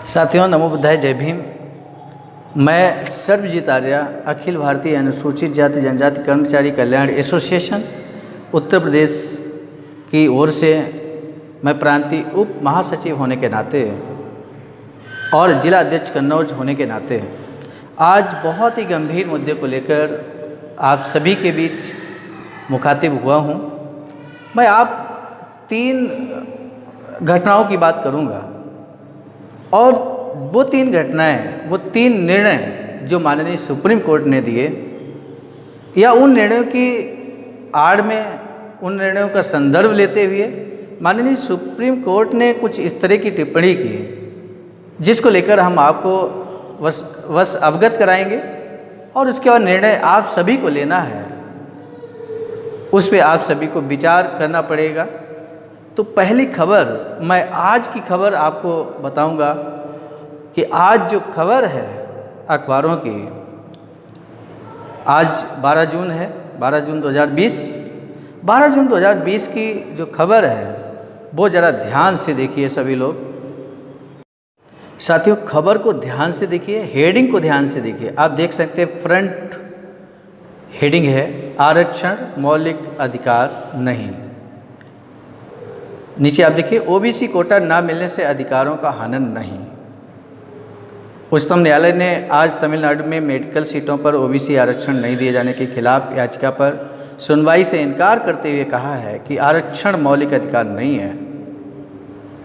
साथियों, नमो बुद्धाय, जय भीम। मैं सर्वजीत आर्य, अखिल भारतीय अनुसूचित जाति जनजाति कर्मचारी कल्याण एसोसिएशन उत्तर प्रदेश की ओर से मैं प्रांतीय उप महासचिव होने के नाते और जिला अध्यक्ष कन्नौज होने के नाते आज बहुत ही गंभीर मुद्दे को लेकर आप सभी के बीच मुखातिब हुआ हूँ। मैं आप 3 घटनाओं की बात करूँगा और वो 3 घटनाएं, वो 3 निर्णय जो माननीय सुप्रीम कोर्ट ने दिए या उन निर्णयों की आड़ में, उन निर्णयों का संदर्भ लेते हुए माननीय सुप्रीम कोर्ट ने कुछ इस तरह की टिप्पणी की जिसको लेकर हम आपको बस अवगत कराएंगे और उसके बाद निर्णय आप सभी को लेना है, उस पर आप सभी को विचार करना पड़ेगा। तो पहली खबर, मैं आज की खबर आपको बताऊंगा कि आज जो खबर है अखबारों की, आज 12 जून है, 12 जून 2020। 12 जून 2020 की जो खबर है वो ज़रा ध्यान से देखिए सभी लोग। साथियों, खबर को ध्यान से देखिए, हेडिंग को ध्यान से देखिए। आप देख सकते हैं फ्रंट हेडिंग है, आरक्षण मौलिक अधिकार नहीं। नीचे आप देखिए, ओबीसी कोटा ना मिलने से अधिकारों का हनन नहीं। उच्चतम न्यायालय ने आज तमिलनाडु में मेडिकल सीटों पर ओबीसी आरक्षण नहीं दिए जाने के खिलाफ याचिका पर सुनवाई से इनकार करते हुए कहा है कि आरक्षण मौलिक अधिकार नहीं है।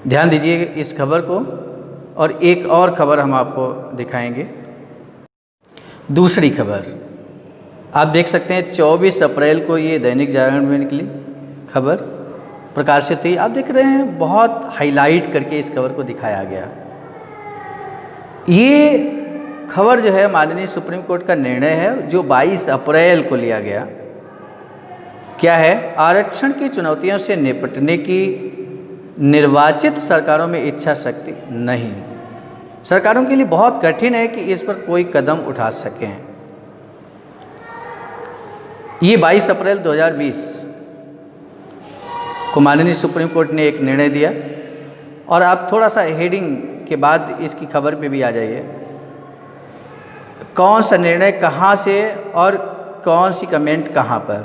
ध्यान दीजिए इस खबर को, और एक और खबर हम आपको दिखाएंगे। दूसरी खबर आप देख सकते हैं, 24 अप्रैल को ये दैनिक जागरण में निकली खबर प्रकाशित हुई। आप देख रहे हैं, बहुत हाईलाइट करके इस खबर को दिखाया गया। ये खबर जो है माननीय सुप्रीम कोर्ट का निर्णय है जो 22 अप्रैल को लिया गया। क्या है? आरक्षण की चुनौतियों से निपटने की निर्वाचित सरकारों में इच्छा शक्ति नहीं। सरकारों के लिए बहुत कठिन है कि इस पर कोई कदम उठा सकें। ये 22 अप्रैल 2020 को माननीय सुप्रीम कोर्ट ने एक निर्णय दिया। और आप थोड़ा सा हेडिंग के बाद इसकी खबर पे भी आ जाइए, कौन सा निर्णय कहाँ से और कौन सी कमेंट कहाँ पर।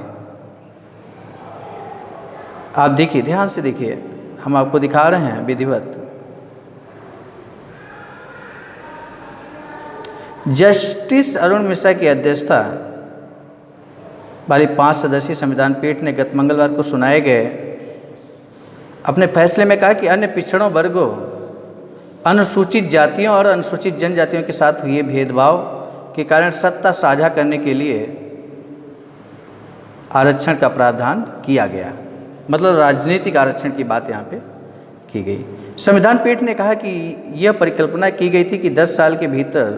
आप देखिए, ध्यान से देखिए, हम आपको दिखा रहे हैं विधिवत। जस्टिस अरुण मिश्रा की अध्यक्षता वाली 5 सदस्यीय संविधान पीठ ने गत मंगलवार को सुनाए गए अपने फैसले में कहा कि अन्य पिछड़ों वर्गों, अनुसूचित जातियों और अनुसूचित जनजातियों के साथ हुए भेदभाव के कारण सत्ता साझा करने के लिए आरक्षण का प्रावधान किया गया। मतलब राजनीतिक आरक्षण की बात यहाँ पे की गई। संविधान पीठ ने कहा कि यह परिकल्पना की गई थी कि 10 साल के भीतर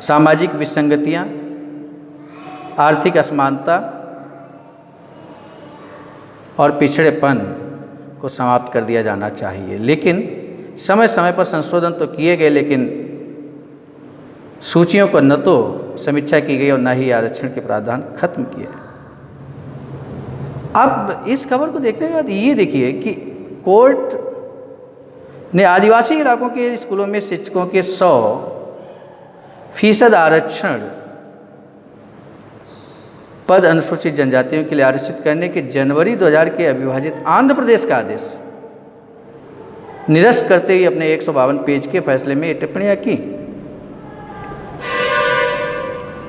सामाजिक विसंगतियाँ, आर्थिक असमानता और पिछड़ेपन को समाप्त कर दिया जाना चाहिए। लेकिन समय समय पर संशोधन तो किए गए, लेकिन सूचियों को न तो समीक्षा की गई और न ही आरक्षण के प्रावधान खत्म किए। अब इस खबर को देखने के बाद ये देखिए कि कोर्ट ने आदिवासी इलाकों के स्कूलों में शिक्षकों के 100% आरक्षण पद अनुसूचित जनजातियों के लिए आरक्षित करने के जनवरी 2000 के अविभाजित आंध्र प्रदेश का आदेश निरस्त करते हुए अपने 152 पेज के फैसले में ये टिप्पणियां की।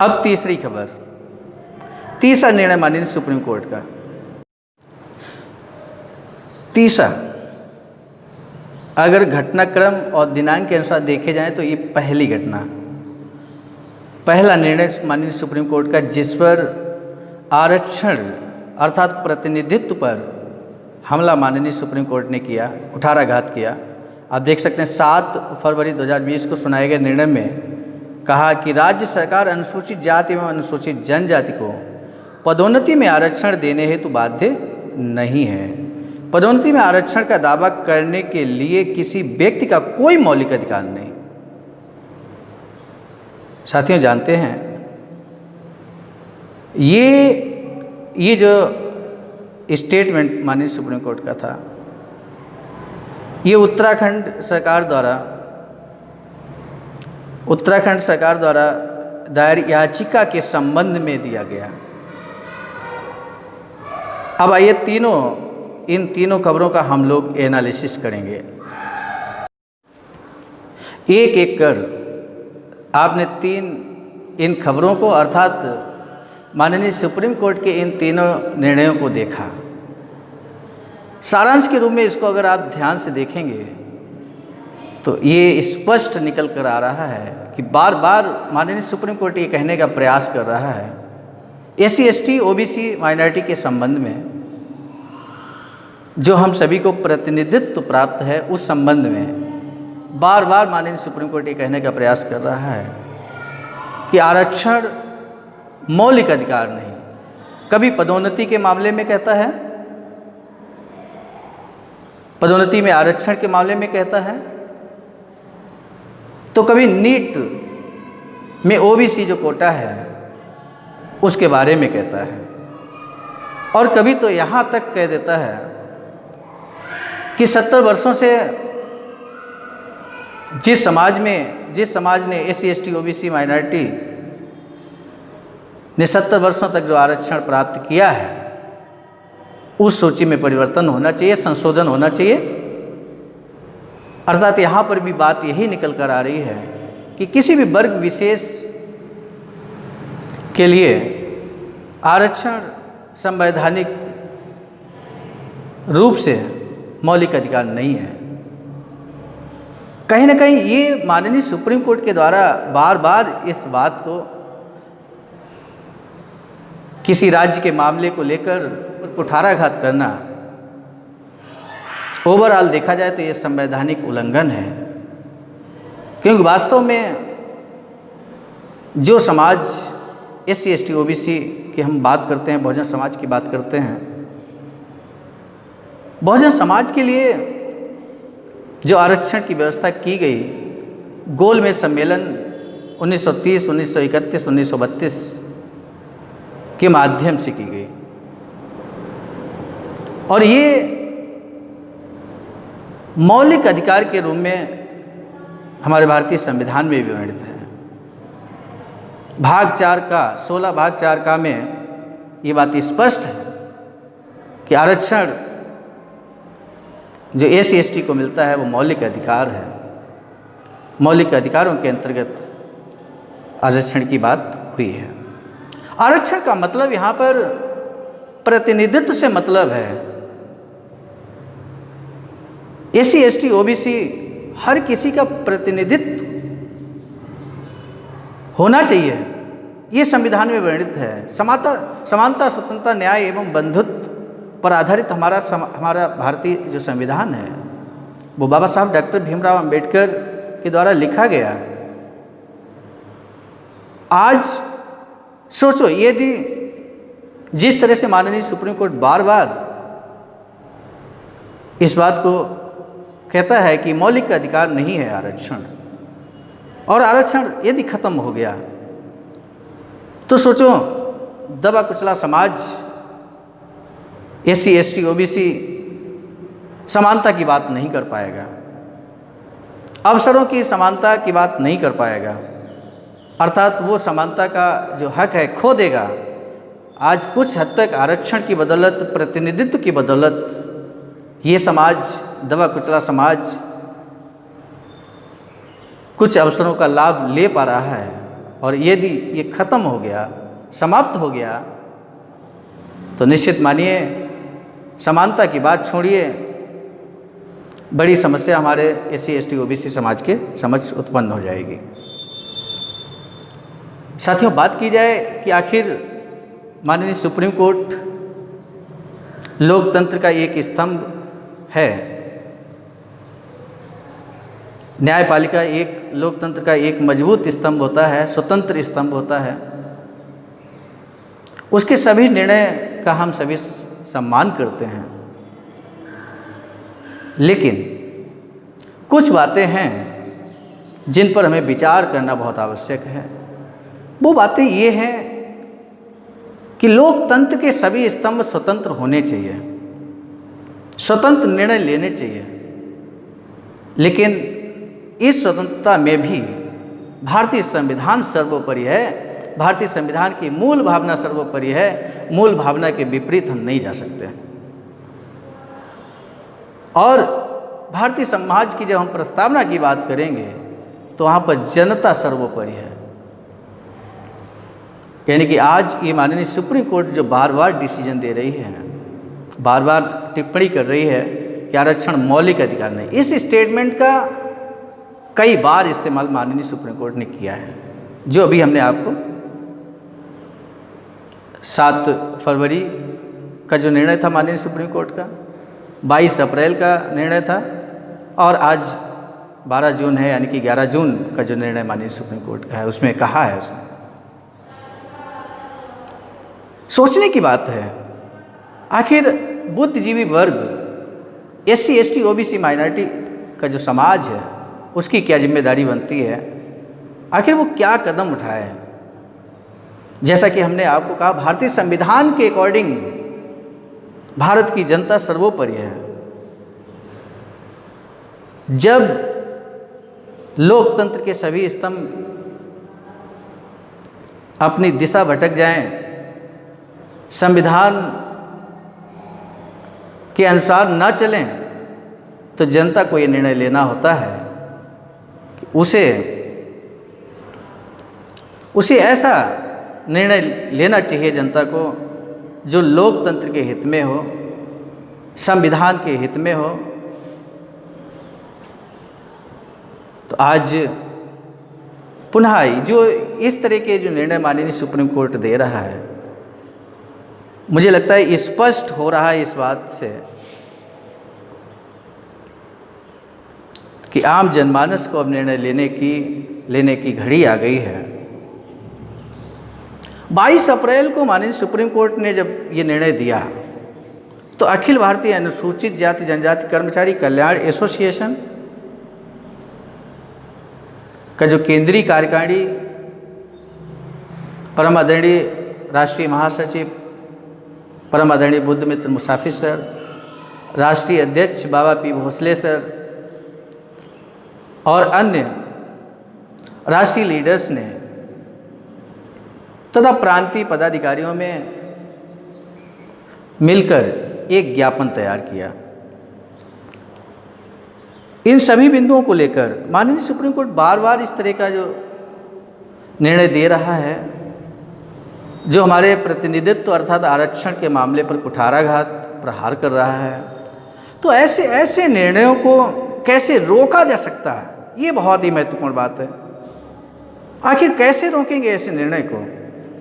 अब तीसरी खबर, तीसरा निर्णय माननीय सुप्रीम कोर्ट का। तीसरा, अगर घटनाक्रम और दिनांक के अनुसार देखे जाएं तो ये पहली घटना, पहला निर्णय माननीय सुप्रीम कोर्ट का जिस पर आरक्षण अर्थात प्रतिनिधित्व पर हमला माननीय सुप्रीम कोर्ट ने किया, कुठाराघात किया। आप देख सकते हैं 7 फरवरी 2020 को सुनाए गए निर्णय में कहा कि राज्य सरकार अनुसूचित जाति एवं अनुसूचित जनजाति को पदोन्नति में आरक्षण देने हेतु बाध्य नहीं है। पदोन्नति में आरक्षण का दावा करने के लिए किसी व्यक्ति का कोई मौलिक अधिकार नहीं। साथियों, जानते हैं ये जो स्टेटमेंट माननीय सुप्रीम कोर्ट का था, ये उत्तराखंड सरकार द्वारा उत्तराखंड सरकार द्वारा दायर याचिका के संबंध में दिया गया। अब आइए इन तीनों खबरों का हम लोग एनालिसिस करेंगे एक एक कर। आपने इन खबरों को अर्थात माननीय सुप्रीम कोर्ट के इन तीनों निर्णयों को देखा। सारांश के रूप में इसको अगर आप ध्यान से देखेंगे तो ये स्पष्ट निकल कर आ रहा है कि बार बार माननीय सुप्रीम कोर्ट ये कहने का प्रयास कर रहा है SC ST OBC माइनॉरिटी के संबंध में जो हम सभी को प्रतिनिधित्व प्राप्त है, उस संबंध में बार बार माननीय सुप्रीम कोर्ट ये कहने का प्रयास कर रहा है कि आरक्षण मौलिक अधिकार नहीं। कभी पदोन्नति के मामले में कहता है, पदोन्नति में आरक्षण के मामले में कहता है, तो कभी नीट में OBC जो कोटा है उसके बारे में कहता है, और कभी तो यहाँ तक कह देता है कि 70 वर्षों से जिस समाज ने SC ST OBC माइनॉरिटी ने 70 वर्षों तक जो आरक्षण प्राप्त किया है, उस सूची में परिवर्तन होना चाहिए, संशोधन होना चाहिए। अर्थात यहाँ पर भी बात यही निकल कर आ रही है कि किसी भी वर्ग विशेष के लिए आरक्षण संवैधानिक रूप से मौलिक अधिकार नहीं है। कहीं ना कहीं ये माननीय सुप्रीम कोर्ट के द्वारा बार बार इस बात को किसी राज्य के मामले को लेकर कुठाराघात करना, ओवरऑल देखा जाए तो ये संवैधानिक उल्लंघन है। क्योंकि वास्तव में जो समाज SC ST OBC की हम बात करते हैं, बहुजन समाज की बात करते हैं, बहुजन समाज के लिए जो आरक्षण की व्यवस्था की गई गोलमेज सम्मेलन 1930, 1931, 1932 के माध्यम से की गई, और ये मौलिक अधिकार के रूप में हमारे भारतीय संविधान में भी वर्णित है। भाग 4 का 16 भाग 4 का में ये बात स्पष्ट है कि आरक्षण जो SC ST को मिलता है वो मौलिक अधिकार है। मौलिक अधिकारों के अंतर्गत आरक्षण की बात हुई है। आरक्षण का मतलब यहाँ पर प्रतिनिधित्व से मतलब है। SC ST OBC हर किसी का प्रतिनिधित्व होना चाहिए, ये संविधान में वर्णित है। समानता, स्वतंत्रता, न्याय एवं बंधुत्व पर आधारित हमारा भारतीय जो संविधान है वो बाबा साहब डॉक्टर भीमराव अंबेडकर के द्वारा लिखा गया। आज सोचो, यदि जिस तरह से माननीय सुप्रीम कोर्ट बार बार इस बात को कहता है कि मौलिक अधिकार नहीं है आरक्षण, और आरक्षण यदि खत्म हो गया तो सोचो दबा कुचला समाज SC ST OBC समानता की बात नहीं कर पाएगा, अवसरों की समानता की बात नहीं कर पाएगा, अर्थात वो समानता का जो हक है खो देगा। आज कुछ हद तक आरक्षण की बदौलत, प्रतिनिधित्व की बदौलत ये समाज, दबा कुचला समाज, कुछ अवसरों का लाभ ले पा रहा है, और यदि ये खत्म हो गया, समाप्त हो गया, तो निश्चित मानिए समानता की बात छोड़िए, बड़ी समस्या हमारे SC ST OBC समाज के समक्ष उत्पन्न हो जाएगी। साथियों, बात की जाए कि आखिर माननीय सुप्रीम कोर्ट लोकतंत्र का एक स्तंभ है, न्यायपालिका एक लोकतंत्र का एक मजबूत स्तंभ होता है, स्वतंत्र स्तंभ होता है। उसके सभी निर्णय का हम सभी सम्मान करते हैं, लेकिन कुछ बातें हैं जिन पर हमें विचार करना बहुत आवश्यक है। वो बातें ये हैं कि लोकतंत्र के सभी स्तंभ स्वतंत्र होने चाहिए, स्वतंत्र निर्णय लेने चाहिए, लेकिन इस स्वतंत्रता में भी भारतीय संविधान सर्वोपरि है, भारतीय संविधान की मूल भावना सर्वोपरि है। मूल भावना के विपरीत हम नहीं जा सकते। और भारतीय समाज की जब हम प्रस्तावना की बात करेंगे तो वहाँ पर जनता सर्वोपरि है। यानी कि आज ये माननीय सुप्रीम कोर्ट जो बार बार डिसीजन दे रही है, बार बार टिप्पणी कर रही है कि आरक्षण मौलिक अधिकार नहीं, इस स्टेटमेंट का कई बार इस्तेमाल माननीय सुप्रीम कोर्ट ने किया है। जो अभी हमने आपको 7 फरवरी का जो निर्णय था माननीय सुप्रीम कोर्ट का, 22 अप्रैल का निर्णय था, और आज 12 जून है, यानी कि 11 जून का जो निर्णय माननीय सुप्रीम कोर्ट का है, उसमें कहा है, उसने सोचने की बात है। आखिर बुद्धिजीवी वर्ग, SC ST OBC माइनॉरिटी का जो समाज है, उसकी क्या जिम्मेदारी बनती है, आखिर वो क्या कदम उठाए। जैसा कि हमने आपको कहा, भारतीय संविधान के अकॉर्डिंग भारत की जनता सर्वोपरि है। जब लोकतंत्र के सभी स्तंभ अपनी दिशा भटक जाएं, संविधान के अनुसार न चलें, तो जनता को ये निर्णय लेना होता है कि उसे ऐसा निर्णय लेना चाहिए जनता को जो लोकतंत्र के हित में हो, संविधान के हित में हो। तो आज पुनः जो इस तरह के जो निर्णय माननीय सुप्रीम कोर्ट दे रहा है, मुझे लगता है स्पष्ट हो रहा है इस बात से कि आम जनमानस को अब निर्णय लेने की घड़ी आ गई है। 22 अप्रैल को माननीय सुप्रीम कोर्ट ने जब ये निर्णय दिया तो अखिल भारतीय अनुसूचित जाति जनजाति कर्मचारी कल्याण एसोसिएशन का जो केंद्रीय कार्यकारिणी परम आदरणीय राष्ट्रीय महासचिव परम आदरणीय बुद्ध मित्र मुसाफिर सर, राष्ट्रीय अध्यक्ष बाबा पी भोसले सर और अन्य राष्ट्रीय लीडर्स ने तथा प्रांतीय पदाधिकारियों में मिलकर एक ज्ञापन तैयार किया। इन सभी बिंदुओं को लेकर माननीय सुप्रीम कोर्ट बार बार इस तरह का जो निर्णय दे रहा है, जो हमारे प्रतिनिधित्व अर्थात आरक्षण के मामले पर कुठाराघात प्रहार कर रहा है, तो ऐसे निर्णयों को कैसे रोका जा सकता है, ये बहुत ही महत्वपूर्ण बात है। आखिर कैसे रोकेंगे ऐसे निर्णय को?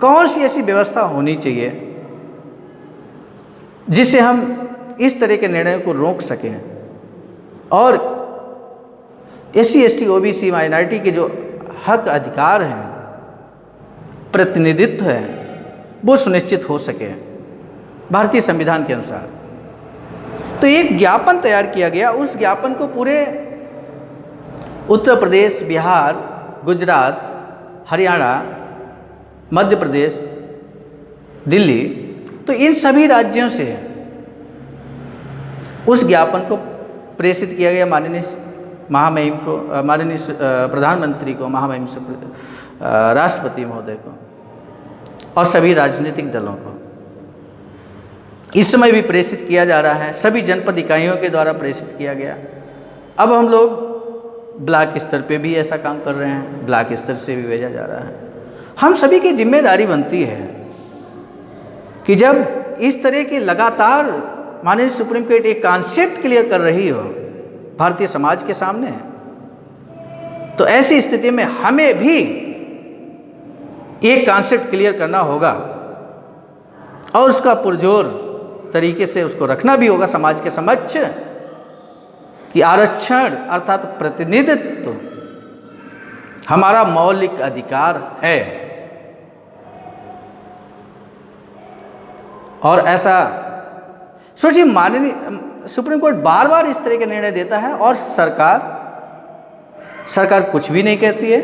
कौन सी ऐसी व्यवस्था होनी चाहिए जिससे हम इस तरह के निर्णयों को रोक सकें और SC ST OBC माइनॉरिटी के जो हक अधिकार हैं, प्रतिनिधित्व है, वो सुनिश्चित हो सके भारतीय संविधान के अनुसार। तो एक ज्ञापन तैयार किया गया। उस ज्ञापन को पूरे उत्तर प्रदेश, बिहार, गुजरात, हरियाणा, मध्य प्रदेश, दिल्ली, तो इन सभी राज्यों से उस ज्ञापन को प्रेषित किया गया माननीय महामहिम को, माननीय प्रधानमंत्री को, महामहिम से राष्ट्रपति महोदय को और सभी राजनीतिक दलों को। इस समय भी प्रेषित किया जा रहा है, सभी जनपद इकाइयों के द्वारा प्रेषित किया गया। अब हम लोग ब्लॉक स्तर पे भी ऐसा काम कर रहे हैं, ब्लॉक स्तर से भी भेजा जा रहा है। हम सभी की जिम्मेदारी बनती है कि जब इस तरह के लगातार माननीय सुप्रीम कोर्ट एक कॉन्सेप्ट क्लियर कर रही हो भारतीय समाज के सामने, तो ऐसी स्थिति में हमें भी एक कॉन्सेप्ट क्लियर करना होगा और उसका पुरजोर तरीके से उसको रखना भी होगा समाज के समक्ष कि आरक्षण अर्थात प्रतिनिधित्व हमारा मौलिक अधिकार है। और ऐसा सोचिए, माननीय सुप्रीम कोर्ट बार बार इस तरह के निर्णय देता है और सरकार कुछ भी नहीं कहती है।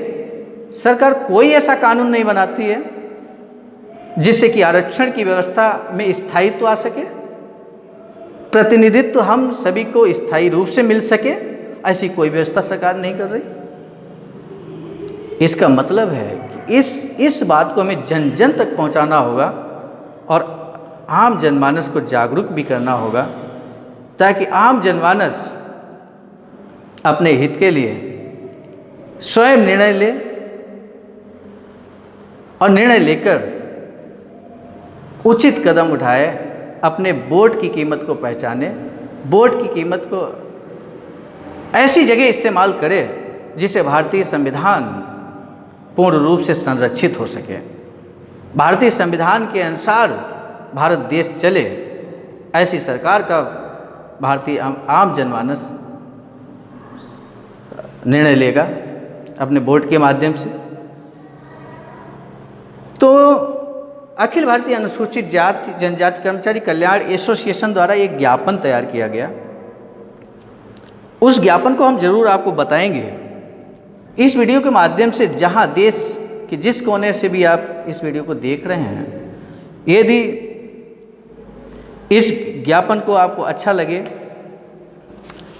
सरकार कोई ऐसा कानून नहीं बनाती है जिससे कि आरक्षण की व्यवस्था में स्थायित्व आ सके, प्रतिनिधित्व हम सभी को स्थायी रूप से मिल सके। ऐसी कोई व्यवस्था सरकार नहीं कर रही। इसका मतलब है कि इस बात को हमें जन जन तक पहुंचाना होगा और आम जनमानस को जागरूक भी करना होगा, ताकि आम जनमानस अपने हित के लिए स्वयं निर्णय ले और निर्णय लेकर उचित कदम उठाए, अपने वोट की कीमत को पहचाने, वोट की कीमत को ऐसी जगह इस्तेमाल करे जिसे भारतीय संविधान पूर्ण रूप से संरक्षित हो सके, भारतीय संविधान के अनुसार भारत देश चले, ऐसी सरकार का भारतीय आम जनमानस निर्णय लेगा अपने वोट के माध्यम से। तो अखिल भारतीय अनुसूचित जाति जनजाति कर्मचारी कल्याण एसोसिएशन द्वारा एक ज्ञापन तैयार किया गया। उस ज्ञापन को हम जरूर आपको बताएंगे इस वीडियो के माध्यम से, जहां देश के जिस कोने से भी आप इस वीडियो को देख रहे हैं। यदि इस ज्ञापन को आपको अच्छा लगे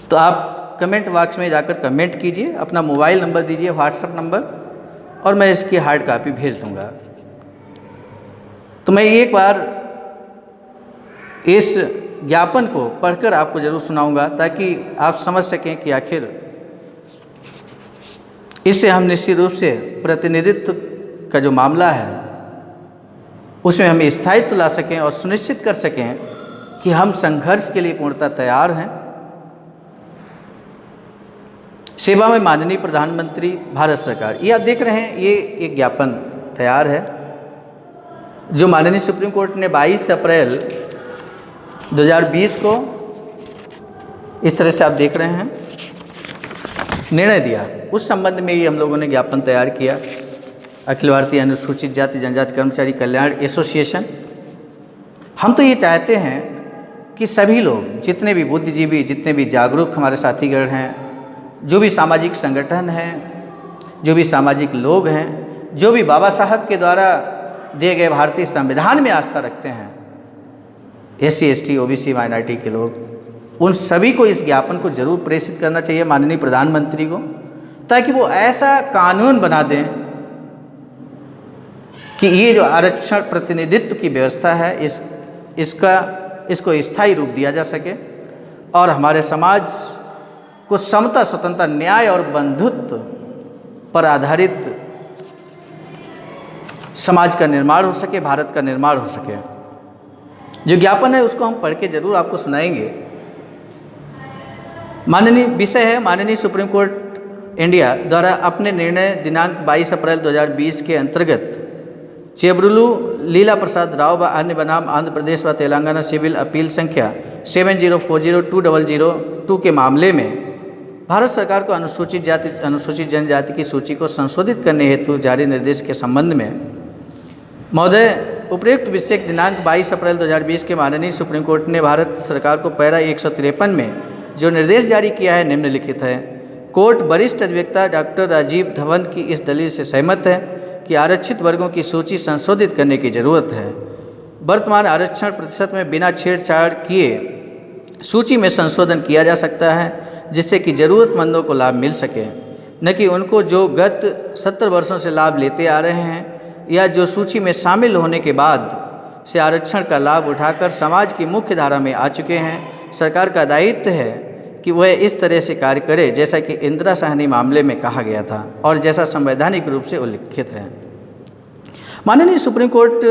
तो आप कमेंट बॉक्स में जाकर कमेंट कीजिए, अपना मोबाइल नंबर दीजिए, व्हाट्सएप नंबर, और मैं इसकी हार्ड कॉपी भेज दूंगा। तो मैं एक बार इस ज्ञापन को पढ़कर आपको जरूर सुनाऊंगा, ताकि आप समझ सकें कि आखिर इससे हम निश्चित रूप से प्रतिनिधित्व का जो मामला है उसमें हम स्थायित्व ला सकें और सुनिश्चित कर सकें कि हम संघर्ष के लिए पूर्णतः तैयार हैं। सेवा में माननीय प्रधानमंत्री भारत सरकार, ये आप देख रहे हैं, ये एक ज्ञापन तैयार है जो माननीय सुप्रीम कोर्ट ने 22 अप्रैल 2020 को इस तरह से आप देख रहे हैं निर्णय दिया। उस संबंध में ये हम लोगों ने ज्ञापन तैयार किया। अखिल भारतीय अनुसूचित जाति जनजाति कर्मचारी कल्याण एसोसिएशन, हम तो ये चाहते हैं कि सभी लोग, जितने भी बुद्धिजीवी, जितने भी जागरूक हमारे साथीगण हैं, जो भी सामाजिक संगठन हैं, जो भी सामाजिक लोग हैं, जो भी बाबा साहब के द्वारा दिए गए भारतीय संविधान में आस्था रखते हैं, SC ST OBC माइनॉरिटी के लोग, उन सभी को इस ज्ञापन को जरूर प्रेषित करना चाहिए माननीय प्रधानमंत्री को, ताकि वो ऐसा कानून बना दें कि ये जो आरक्षण प्रतिनिधित्व की व्यवस्था है इसको स्थायी रूप दिया जा सके और हमारे समाज को समता, स्वतंत्रता, न्याय और बंधुत्व पर आधारित समाज का निर्माण हो सके, भारत का निर्माण हो सके। जो ज्ञापन है उसको हम पढ़ के जरूर आपको सुनाएंगे। माननीय विषय है, माननीय सुप्रीम कोर्ट इंडिया द्वारा अपने निर्णय दिनांक 22 अप्रैल 2020 के अंतर्गत चेब्रुलू लीला प्रसाद राव व अन्य बनाम आंध्र प्रदेश व तेलंगाना सिविल अपील संख्या 70402002 के मामले में भारत सरकार को अनुसूचित जनजाति की सूची को संशोधित करने हेतु जारी निर्देश के संबंध में महोदय, उपयुक्त विषय दिनांक 22 अप्रैल 2020 के माननीय सुप्रीम कोर्ट ने भारत सरकार को पैरा 153 में जो निर्देश जारी किया है निम्नलिखित है। कोर्ट वरिष्ठ अधिवक्ता डॉक्टर राजीव धवन की इस दलील से सहमत है कि आरक्षित वर्गों की सूची संशोधित करने की जरूरत है। वर्तमान आरक्षण प्रतिशत में बिना छेड़छाड़ किए सूची में संशोधन किया जा सकता है, जिससे कि ज़रूरतमंदों को लाभ मिल सके, न कि उनको जो गत 70 वर्षों से लाभ लेते आ रहे हैं या जो सूची में शामिल होने के बाद से आरक्षण का लाभ उठाकर समाज की मुख्य धारा में आ चुके हैं। सरकार का दायित्व है कि वह इस तरह से कार्य करे जैसा कि इंदिरा साहनी मामले में कहा गया था और जैसा संवैधानिक रूप से उल्लिखित है। माननीय सुप्रीम कोर्ट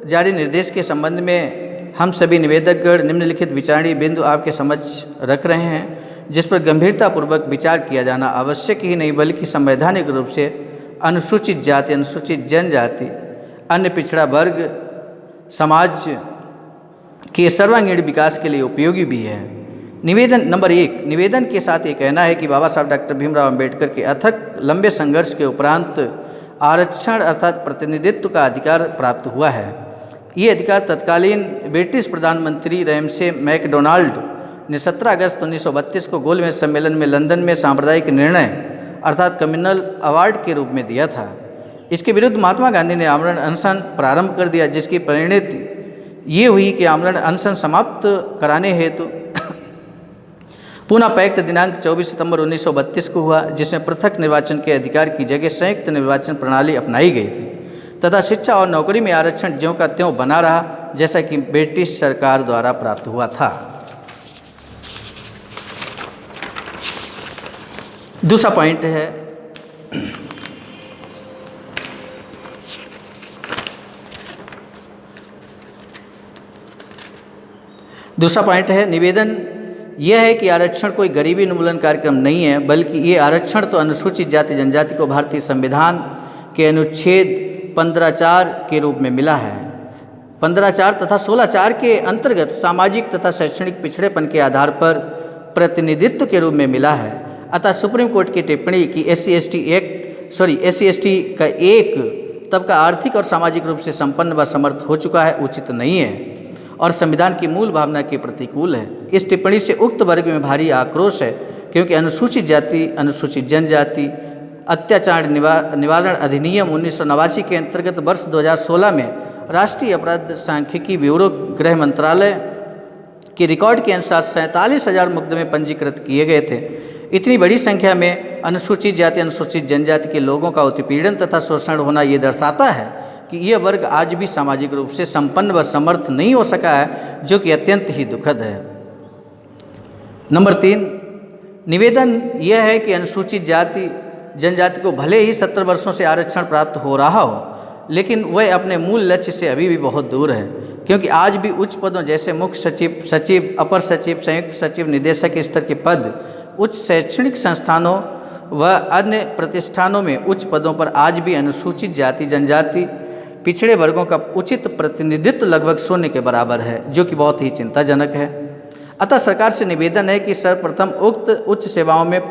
जारी निर्देश के संबंध में हम सभी निवेदकगण निम्नलिखित विचारणीय बिंदु आपके समक्ष रख रहे हैं, जिस पर गंभीरतापूर्वक विचार किया जाना आवश्यक ही नहीं बल्कि संवैधानिक रूप से अनुसूचित जाति, अनुसूचित जनजाति, अन्य पिछड़ा वर्ग समाज के सर्वांगीण विकास के लिए उपयोगी भी है। निवेदन नंबर 1, निवेदन के साथ ये कहना है कि बाबा साहब डॉक्टर भीमराव अंबेडकर के अथक लंबे संघर्ष के उपरांत आरक्षण अर्थात प्रतिनिधित्व का अधिकार प्राप्त हुआ है। ये अधिकार तत्कालीन ब्रिटिश प्रधानमंत्री रैमसे मैकडोनाल्ड ने 17 अगस्त 1932 को गोलमेज सम्मेलन में लंदन में सांप्रदायिक निर्णय अर्थात कम्युनल अवार्ड के रूप में दिया था। इसके विरुद्ध महात्मा गांधी ने आमरण अनशन प्रारंभ कर दिया, जिसकी परिणति ये हुई कि आमरण अनशन समाप्त कराने हेतु पूना पैक्ट दिनांक 24 सितंबर 1932 को हुआ, जिसमें पृथक निर्वाचन के अधिकार की जगह संयुक्त निर्वाचन प्रणाली अपनाई गई थी तथा शिक्षा और नौकरी में आरक्षण ज्यों का त्यों बना रहा, जैसा कि ब्रिटिश सरकार द्वारा प्राप्त हुआ था। दूसरा पॉइंट है निवेदन यह है कि आरक्षण कोई गरीबी उन्मूलन कार्यक्रम नहीं है, बल्कि ये आरक्षण तो अनुसूचित जाति जनजाति को भारतीय संविधान के अनुच्छेद 15(4) के रूप में मिला है। 15(4) तथा 16(4) के अंतर्गत सामाजिक तथा शैक्षणिक पिछड़ेपन के आधार पर प्रतिनिधित्व के रूप में मिला है। अतः सुप्रीम कोर्ट की टिप्पणी कि SC/ST का एक तबका आर्थिक और सामाजिक रूप से संपन्न व समर्थ हो चुका है उचित नहीं है और संविधान की मूल भावना के प्रतिकूल है। इस टिप्पणी से उक्त वर्ग में भारी आक्रोश है, क्योंकि अनुसूचित जाति अनुसूचित जनजाति अत्याचार निवारण अधिनियम 1989 के अंतर्गत वर्ष 2016 में राष्ट्रीय अपराध सांख्यिकी ब्यूरो गृह मंत्रालय के रिकॉर्ड के अनुसार 47,000 मुकदमे पंजीकृत किए गए थे। इतनी बड़ी संख्या में अनुसूचित जाति अनुसूचित जनजाति के लोगों का उत्पीड़न तथा शोषण होना ये दर्शाता है कि यह वर्ग आज भी सामाजिक रूप से संपन्न व समर्थ नहीं हो सका है, जो कि अत्यंत ही दुखद है। नंबर 3, निवेदन यह है कि अनुसूचित जाति जनजाति को भले ही 70 वर्षों से आरक्षण प्राप्त हो रहा हो, लेकिन वह अपने मूल लक्ष्य से अभी भी बहुत दूर है, क्योंकि आज भी उच्च पदों जैसे मुख्य सचिव, सचिव, अपर सचिव, संयुक्त सचिव, निदेशक स्तर के पद, उच्च शैक्षणिक संस्थानों व अन्य प्रतिष्ठानों में उच्च पदों पर आज भी अनुसूचित जाति जनजाति पिछड़े वर्गों का उचित प्रतिनिधित्व लगभग शून्य के बराबर है, जो कि बहुत ही चिंताजनक है। अतः सरकार से निवेदन है कि सर्वप्रथम उक्त उच्च सेवाओं में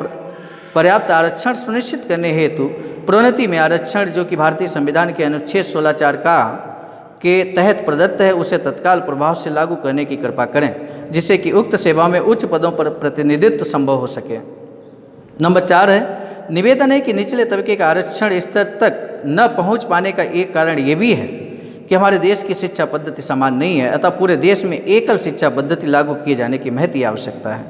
पर्याप्त आरक्षण सुनिश्चित करने हेतु प्रोन्नति में आरक्षण, जो कि भारतीय संविधान के अनुच्छेद 16(4) के तहत प्रदत्त है, उसे तत्काल प्रभाव से लागू करने की कृपा करें, जिससे कि उक्त सेवाओं में उच्च पदों पर प्रतिनिधित्व संभव हो सके। नंबर 4 है, निवेदन है कि निचले तबके का आरक्षण स्तर तक न पहुंच पाने का एक कारण ये भी है कि हमारे देश की शिक्षा पद्धति समान नहीं है, अतः पूरे देश में एकल शिक्षा पद्धति लागू किए जाने की महती आवश्यकता है।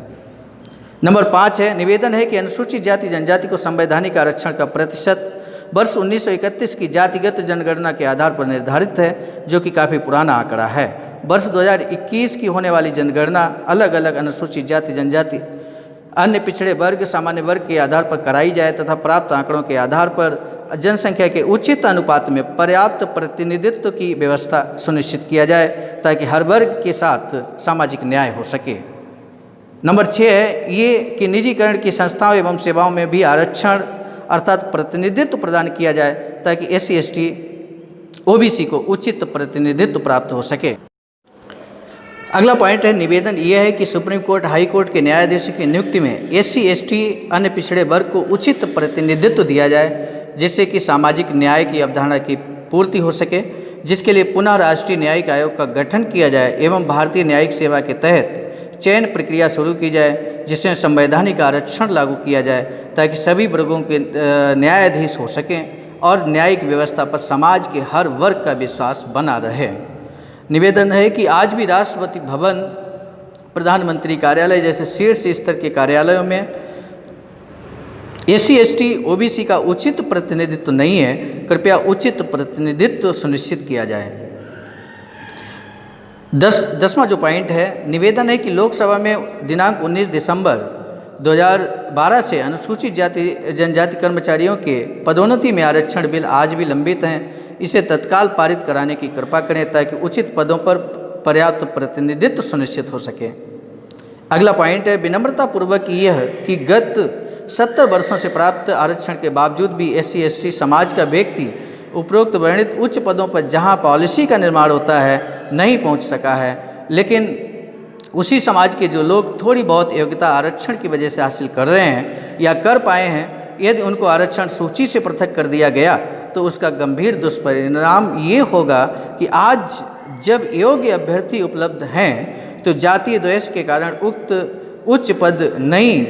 नंबर 5 है, निवेदन है कि अनुसूचित जाति जनजाति को संवैधानिक आरक्षण का प्रतिशत वर्ष 1931 की जातिगत जनगणना के आधार पर निर्धारित है, जो कि काफ़ी पुराना आंकड़ा है। वर्ष 2021 की होने वाली जनगणना अलग अलग अनुसूचित जाति जनजाति अन्य पिछड़े वर्ग सामान्य वर्ग के आधार पर कराई जाए तथा प्राप्त आंकड़ों के आधार पर जनसंख्या के उचित अनुपात में पर्याप्त प्रतिनिधित्व की व्यवस्था सुनिश्चित किया जाए, ताकि हर वर्ग के साथ सामाजिक न्याय हो सके। नंबर 6 है ये कि निजीकरण की संस्थाओं एवं सेवाओं में भी आरक्षण अर्थात प्रतिनिधित्व प्रदान किया जाए, ताकि SC/ST OBC को उचित प्रतिनिधित्व प्राप्त हो सके। अगला पॉइंट है, निवेदन यह है कि सुप्रीम कोर्ट हाई कोर्ट के न्यायाधीशों की नियुक्ति में SC/ST अन्य पिछड़े वर्ग को उचित प्रतिनिधित्व दिया जाए, जिससे कि सामाजिक न्याय की अवधारणा की पूर्ति हो सके, जिसके लिए पुनः राष्ट्रीय न्यायिक आयोग का गठन किया जाए एवं भारतीय न्यायिक सेवा के तहत चयन प्रक्रिया शुरू की जाए, जिसमें संवैधानिक आरक्षण लागू किया जाए, ताकि सभी वर्गों के न्यायाधीश हो सकें और न्यायिक व्यवस्था पर समाज के हर वर्ग का विश्वास बना रहे। निवेदन है कि आज भी राष्ट्रपति भवन, प्रधानमंत्री कार्यालय जैसे शीर्ष स्तर के कार्यालयों में SC/ST OBC का उचित प्रतिनिधित्व नहीं है, कृपया उचित प्रतिनिधित्व सुनिश्चित किया जाए। 10वां जो पॉइंट है, निवेदन है कि लोकसभा में दिनांक 19 दिसंबर 2012 से अनुसूचित जाति जनजाति कर्मचारियों के पदोन्नति में आरक्षण बिल आज भी लंबित हैं, इसे तत्काल पारित कराने की कृपा करें, ताकि उचित पदों पर पर्याप्त प्रतिनिधित्व सुनिश्चित हो सके। अगला पॉइंट है, विनम्रतापूर्वक यह कि गत 70 वर्षों से प्राप्त आरक्षण के बावजूद भी SC/ST समाज का व्यक्ति उपरोक्त वर्णित उच्च पदों पर जहां पॉलिसी का निर्माण होता है नहीं पहुंच सका है, लेकिन उसी समाज के जो लोग थोड़ी बहुत योग्यता आरक्षण की वजह से हासिल कर रहे हैं या कर पाए हैं, यदि उनको आरक्षण सूची से पृथक कर दिया गया तो उसका गंभीर दुष्परिणाम ये होगा कि आज जब योग्य अभ्यर्थी उपलब्ध हैं तो जातीय द्वेष के कारण उक्त उच्च पद नहीं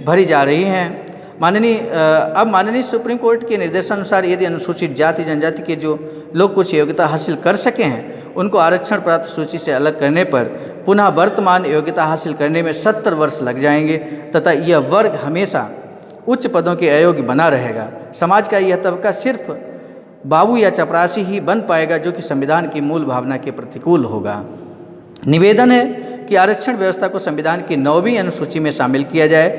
भरी जा रही हैं। माननीय सुप्रीम कोर्ट के निर्देशानुसार यदि अनुसूचित जाति जनजाति के जो लोग कुछ योग्यता हासिल कर सके हैं, उनको आरक्षण प्राप्त सूची से अलग करने पर पुनः वर्तमान योग्यता हासिल करने में 70 वर्ष लग जाएंगे तथा यह वर्ग हमेशा उच्च पदों के अयोग्य बना रहेगा। समाज का यह तबका सिर्फ बाबू या चपरासी ही बन पाएगा जो कि संविधान की मूल भावना के प्रतिकूल होगा। निवेदन है कि आरक्षण व्यवस्था को संविधान की 9वीं अनुसूची में शामिल किया जाए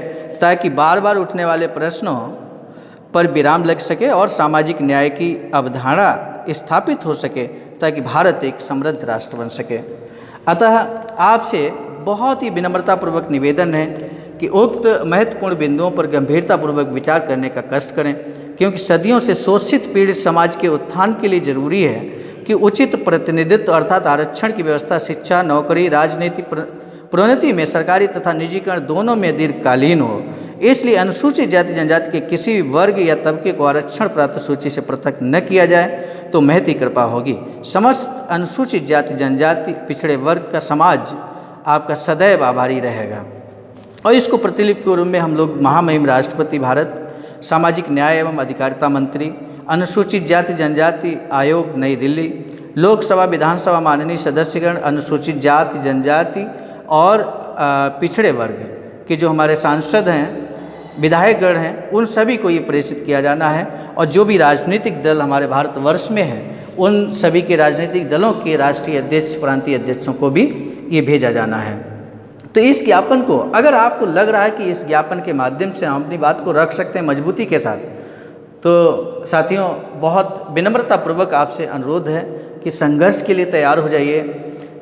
ताकि बार बार उठने वाले प्रश्नों पर विराम लग सके और सामाजिक न्याय की अवधारणा स्थापित हो सके ताकि भारत एक समृद्ध राष्ट्र बन सके। अतः आपसे बहुत ही विनम्रतापूर्वक निवेदन है कि उक्त महत्वपूर्ण बिंदुओं पर गंभीरतापूर्वक विचार करने का कष्ट करें, क्योंकि सदियों से शोषित पीड़ित समाज के उत्थान के लिए जरूरी है कि उचित प्रतिनिधित्व अर्थात आरक्षण की व्यवस्था शिक्षा, नौकरी, राजनीतिक प्रोन्नति में सरकारी तथा निजीकरण दोनों में दीर्घकालीन हो। इसलिए अनुसूचित जाति जनजाति के किसी वर्ग या तबके को आरक्षण प्राप्त सूची से पृथक न किया जाए तो महती कृपा होगी। समस्त अनुसूचित जाति जनजाति पिछड़े वर्ग का समाज आपका सदैव आभारी रहेगा। और इसको प्रतिलिपि के रूप में हम लोग महामहिम राष्ट्रपति भारत, सामाजिक न्याय एवं अधिकारिता मंत्री, अनुसूचित जाति जनजाति आयोग नई दिल्ली, लोकसभा विधानसभा माननीय सदस्यगण, अनुसूचित जाति जनजाति और पिछड़े वर्ग के जो हमारे सांसद हैं, विधायकगण हैं, उन सभी को ये प्रेषित किया जाना है। और जो भी राजनीतिक दल हमारे भारतवर्ष में हैं उन सभी के राजनीतिक दलों के राष्ट्रीय अध्यक्ष, प्रांतीय अध्यक्षों को भी ये भेजा जाना है। तो इस ज्ञापन को अगर आपको लग रहा है कि इस ज्ञापन के माध्यम से हम अपनी बात को रख सकते हैं मजबूती के साथ, तो साथियों बहुत विनम्रतापूर्वक आपसे अनुरोध है कि संघर्ष के लिए तैयार हो जाइए।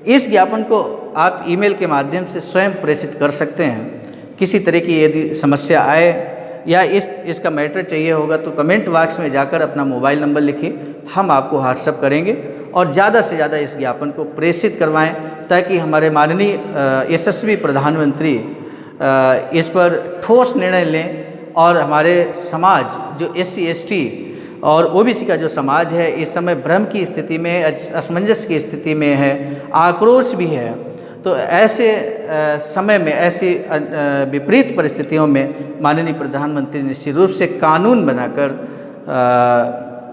इस ज्ञापन को आप ईमेल के माध्यम से स्वयं प्रेषित कर सकते हैं। किसी तरह की यदि समस्या आए या इसका मैटर चाहिए होगा तो कमेंट बॉक्स में जाकर अपना मोबाइल नंबर लिखिए, हम आपको व्हाट्सएप करेंगे और ज़्यादा से ज़्यादा इस ज्ञापन को प्रेषित करवाएं ताकि हमारे माननीय यशस्वी प्रधानमंत्री इस पर ठोस निर्णय लें और हमारे समाज जो SC ST और OBC का जो समाज है इस समय भ्रम की स्थिति में है, असमंजस की स्थिति में है, आक्रोश भी है। तो ऐसे समय में, ऐसी विपरीत परिस्थितियों में माननीय प्रधानमंत्री निश्चित रूप से कानून बनाकर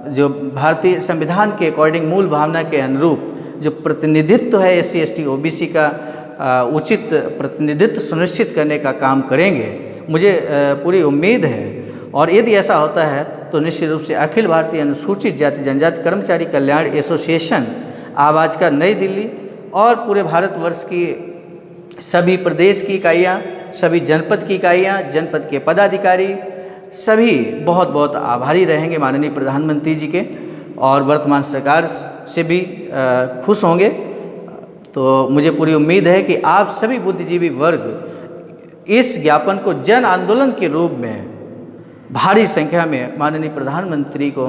जो भारतीय संविधान के अकॉर्डिंग मूल भावना के अनुरूप जो प्रतिनिधित्व है SC ST OBC का उचित प्रतिनिधित्व सुनिश्चित करने का काम करेंगे, मुझे पूरी उम्मीद है। और यदि ऐसा होता है तो निश्चित रूप से अखिल भारतीय अनुसूचित जाति जनजाति कर्मचारी कल्याण एसोसिएशन आवाज का नई दिल्ली और पूरे भारतवर्ष की सभी प्रदेश की इकाइयाँ, सभी जनपद की इकाइयाँ, जनपद के पदाधिकारी सभी बहुत बहुत आभारी रहेंगे माननीय प्रधानमंत्री जी के और वर्तमान सरकार से भी खुश होंगे। तो मुझे पूरी उम्मीद है कि आप सभी बुद्धिजीवी वर्ग इस ज्ञापन को जन आंदोलन के रूप में भारी संख्या में माननीय प्रधानमंत्री को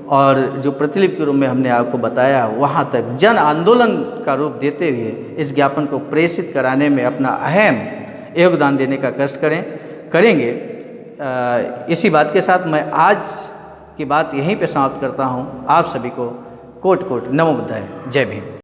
और जो प्रतिलिपि के रूप में हमने आपको बताया वहाँ तक जन आंदोलन का रूप देते हुए इस ज्ञापन को प्रेषित कराने में अपना अहम योगदान देने का कष्ट करेंगे। इसी बात के साथ मैं आज की बात यहीं पे समाप्त करता हूँ। आप सभी को कोटि कोटि नमो बुद्धाय। जय भीम।